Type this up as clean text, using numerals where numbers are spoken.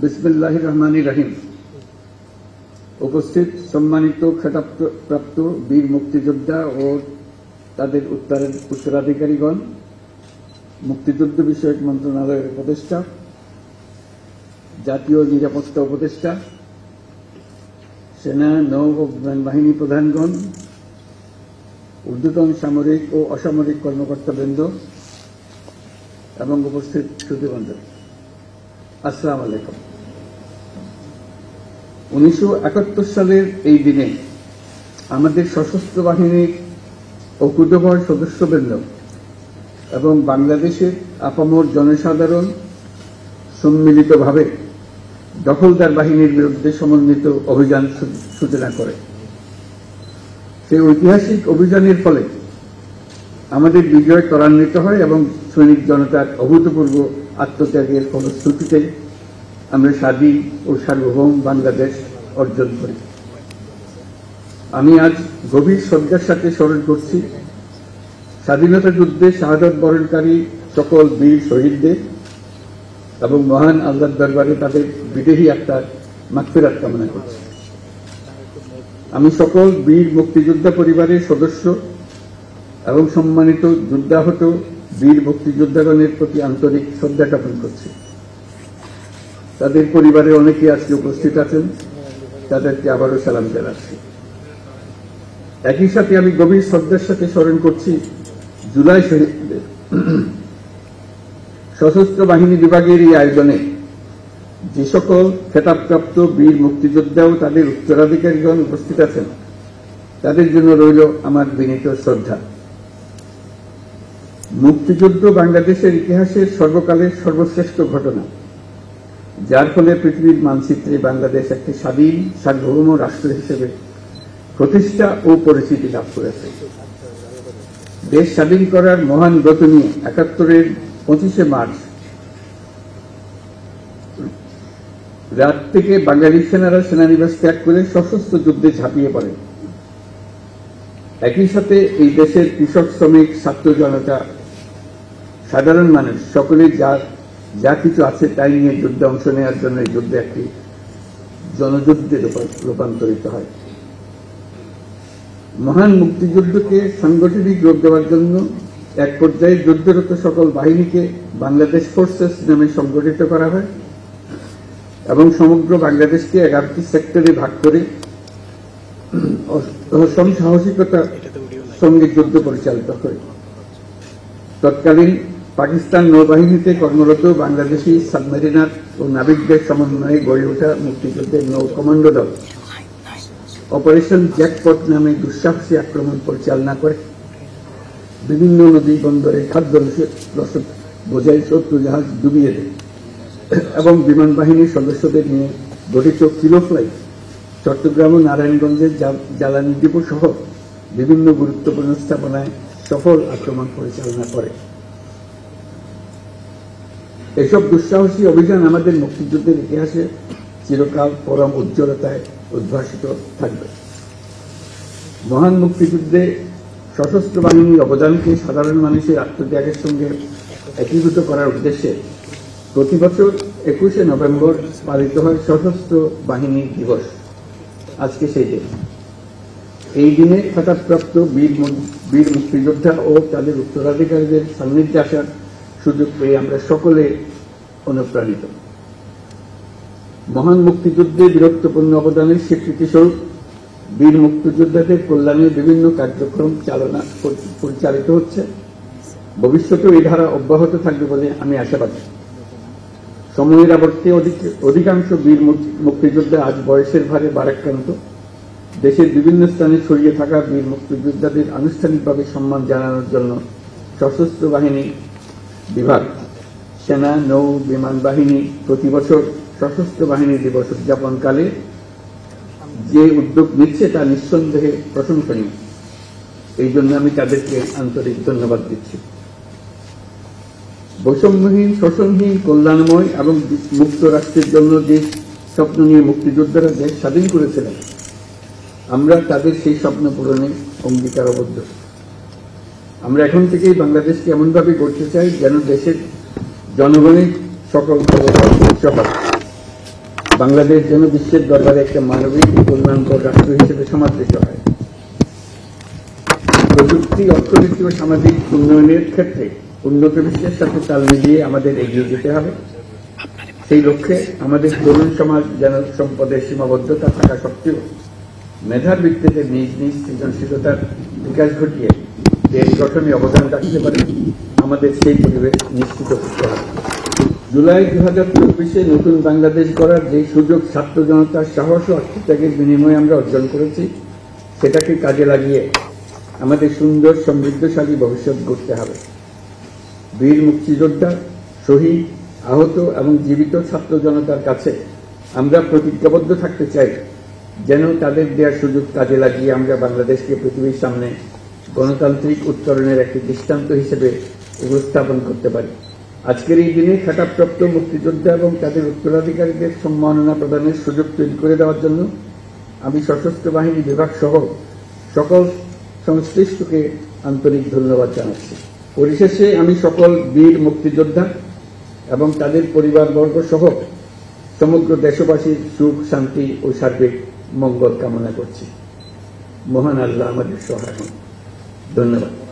বিসমিল্লাহির রহমানির রহিম। উপস্থিত সম্মানিত খেতাবপ্রাপ্ত বীর মুক্তিযোদ্ধা ও তাদের উত্তরাধিকারীগণ, মুক্তিযুদ্ধ বিষয়ক মন্ত্রণালয়ের উপদেষ্টা, জাতীয় নিরাপত্তা উপদেষ্টা, সেনা, নৌ ও বিমান বাহিনী প্রধানগণ, ঊর্ধ্বতন সামরিক ও অসামরিক কর্মকর্তাবৃন্দ এবং উপস্থিত শ্রোতৃবৃন্দ, আসসালামু আলাইকুম। 1971 সালের এই দিনে আমাদের সশস্ত্র বাহিনীর অকুতোভর সদস্যবৃন্দ এবং বাংলাদেশের আপামর জনসাধারণ সম্মিলিতভাবে দখলদার বাহিনীর বিরুদ্ধে সমন্বিত অভিযান সূচনা করে। সেই ঐতিহাসিক অভিযানের ফলে আমাদের বিজয় ত্বরান্বিত হয় এবং সৈনিক জনতার অভূতপূর্ব আত্মত্যাগের ফলশ্রুতিতে আমরা স্বাধীন ও সার্বভৌম বাংলাদেশ অর্জন করি। আমি আজ গভীর শ্রদ্ধার সাথে স্মরণ করছি স্বাধীনতা যুদ্ধে শাহাদত বরণকারী সকল বীর শহীদদের এবং মহান আল্লাহর দরবারে তাদের বিদেহী আত্মার মাগফিরাত কামনা করছি। আমি সকল বীর মুক্তিযোদ্ধা পরিবারের সদস্য এবং সম্মানিত যুদ্ধাহত বীর মুক্তিযোদ্ধাগণের প্রতি আন্তরিক শ্রদ্ধা জ্ঞাপন করছি। তাদের পরিবারে অনেকে আজকে উপস্থিত আছেন, তাদেরকে আবারও সালাম জানাচ্ছি। একই সাথে আমি গভীর শ্রদ্ধার সাথে স্মরণ করছি জুলাই শহীদদের। সশস্ত্র বাহিনী বিভাগের এই আয়োজনে যে সকল খেতাবপ্রাপ্ত বীর মুক্তিযোদ্ধা ও তাদের উত্তরাধিকারীগণ উপস্থিত আছেন, তাদের জন্য রইল আমার বিনীত শ্রদ্ধা। মুক্তিযুদ্ধ বাংলাদেশের ইতিহাসের সর্বকালের সর্বশ্রেষ্ঠ ঘটনা, যার ফলে পৃথিবীর মানচিত্রে বাংলাদেশ একটি স্বাধীন সার্বভৌম রাষ্ট্র হিসেবে প্রতিষ্ঠা ও পরিচিতি লাভ করেছে। দেশ স্বাধীন করার মহান ব্রত নিয়ে 71-এর 25শে মার্চ রাত থেকে বাঙালি সেনারা সেনানিবাস ত্যাগ করে সশস্ত্র যুদ্ধে ঝাঁপিয়ে পড়ে। একই সাথে এই দেশের কৃষক, শ্রমিক, ছাত্র জনতা, সাধারণ মানুষ সকলে যা কিছু আছে তাই নিয়ে যুদ্ধে অংশ নেওয়ার জন্য এই যুদ্ধে একটি জনযুদ্ধে রূপান্তরিত হয়। মহান মুক্তিযুদ্ধকে সাংগঠনিক রূপ দেওয়ার জন্য এক পর্যায়ে যুদ্ধরত সকল বাহিনীকে বাংলাদেশ ফোর্সেস নামে সংগঠিত করা হয় এবং সমগ্র বাংলাদেশকে 11টি সেক্টরে ভাগ করে সাহসিকতার সঙ্গে যুদ্ধ পরিচালিত হয়। তৎকালীন পাকিস্তান নৌবাহিনীতে কর্মরত বাংলাদেশি সাবমেরিনার ও নাবিকদের সমন্বয়ে গড়ে ওঠা মুক্তিযুদ্ধের নৌ কমান্ডো দল অপারেশন জ্যাকপট নামে দুঃসাহসী আক্রমণ পরিচালনা করে বিভিন্ন নদী বন্দরে খাদ্য রসদ বোঝাই শত্রু জাহাজ ডুবিয়ে দেয় এবং বিমান বাহিনীর সদস্যদের নিয়ে গঠিত কিলোফ্লাই চট্টগ্রাম ও নারায়ণগঞ্জের জ্বালানি ডিপো সহ বিভিন্ন গুরুত্বপূর্ণ স্থাপনায় সফল আক্রমণ পরিচালনা করে। এসব দুঃসাহসী অভিযান আমাদের মুক্তিযুদ্ধের ইতিহাসে চিরকাল পরম উজ্জ্বলতায় উদ্ভাসিত থাকবে। মহান মুক্তিযুদ্ধে সশস্ত্র বাহিনীর অবদানকে সাধারণ মানুষের আত্মত্যাগের সঙ্গে একীভূত করার উদ্দেশ্যে প্রতি বছর 21শে নভেম্বর পালিত হয় সশস্ত্র বাহিনী দিবস। আজকে সেই দিন। এই দিনে খেতাবপ্রাপ্ত বীর মুক্তিযোদ্ধা ও তাদের উত্তরাধিকারীদের সান্নিধ্যে আসার সুযোগ পেয়ে আমরা সকলে অনুপ্রাণিত। মহান মুক্তিযুদ্ধে বীরত্বপূর্ণ অবদানের স্বীকৃতিস্বরূপ বীর মুক্তিযোদ্ধাদের কল্যাণে বিভিন্ন কার্যক্রম পরিচালিত হচ্ছে। ভবিষ্যতেও এই ধারা অব্যাহত থাকবে বলে আমি আশাবাদী। সময়ের আবর্তে অধিকাংশ বীর মুক্তিযোদ্ধা আজ বয়সের ভারে ভারাক্রান্ত। দেশের বিভিন্ন স্থানে ছড়িয়ে থাকা বীর মুক্তিযোদ্ধাদের আনুষ্ঠানিকভাবে সম্মান জানানোর জন্য সশস্ত্র বাহিনী বিভাগ, সেনা, নৌ, বিমান বাহিনী প্রতি বছর সশস্ত্র বাহিনী দিবস উদযাপনকালে যে উদ্যোগ নিচ্ছে তা নিঃসন্দেহে প্রশংসনীয়। এই জন্য আমি তাদেরকে আন্তরিক ধন্যবাদ দিচ্ছি। বৈষম্যহীন, শোষণহীন, কল্যাণময় এবং মুক্ত রাষ্ট্রের জন্য যে স্বপ্ন নিয়ে মুক্তিযোদ্ধারা দেশ স্বাধীন করেছিলেন, আমরা তাদের সেই স্বপ্ন পূরণে অঙ্গীকারবদ্ধ। আমরা এখন থেকেই বাংলাদেশকে এমনভাবে গড়তে চাই যেন দেশের জনগণের সকল বাংলাদেশ যেন বিশ্বের দরবারে একটা মানবিক কল্যাণকর রাষ্ট্র হিসেবে সমাদৃত হয়। প্রযুক্তি, অর্থনীতি ও সামাজিক উন্নয়নের ক্ষেত্রে উন্নত বিশ্বের সাথে তাল মিলিয়ে আমাদের এগিয়ে যেতে হবে। সেই লক্ষ্যে আমাদের তরুণ সমাজ যেন সম্পদের সীমাবদ্ধতা থাকা সত্ত্বেও মেধার ভিত্তিতে নিজ নিজ সৃজনশীলতার বিকাশ ঘটিয়ে দেশ গঠনে অবদান রাখতে পারে, আমাদের সেই পরিবেশ নিশ্চিত করতে হবে। জুলাই 2024 নতুন বাংলাদেশ গড়ার যে সুযোগ ছাত্র জনতার সাহস ও আত্মত্যাগের বিনিময়ে আমরা অর্জন করেছি, সেটাকে কাজে লাগিয়ে আমাদের সুন্দর সমৃদ্ধশালী ভবিষ্যৎ গড়তে হবে। বীর মুক্তিযোদ্ধা, শহীদ, আহত এবং জীবিত ছাত্র জনতার কাছে আমরা প্রতিজ্ঞাবদ্ধ থাকতে চাই, যেন তাদের দেওয়ার সুযোগ কাজে লাগিয়ে আমরা বাংলাদেশকে পৃথিবীর সামনে গণতান্ত্রিক উত্তরণের একটি দৃষ্টান্ত হিসেবে উপস্থাপন করতে পারি। আজকের এই দিনে খেতাবপ্রাপ্ত মুক্তিযোদ্ধা এবং তাদের উত্তরাধিকারীদের সম্মাননা প্রদানের সুযোগ তৈরি করে দেওয়ার জন্য আমি সশস্ত্র বাহিনী বিভাগ সহ সকল সংশ্লিষ্টকে আন্তরিক ধন্যবাদ জানাচ্ছি। পরিশেষে আমি সকল বীর মুক্তিযোদ্ধা এবং তাদের পরিবারবর্গ সহ সমগ্র দেশবাসীর সুখ, শান্তি ও সার্বিক মঙ্গল কামনা করছি। মহান আল্লাহ আমাদের সহায় হন। ধন্যবাদ।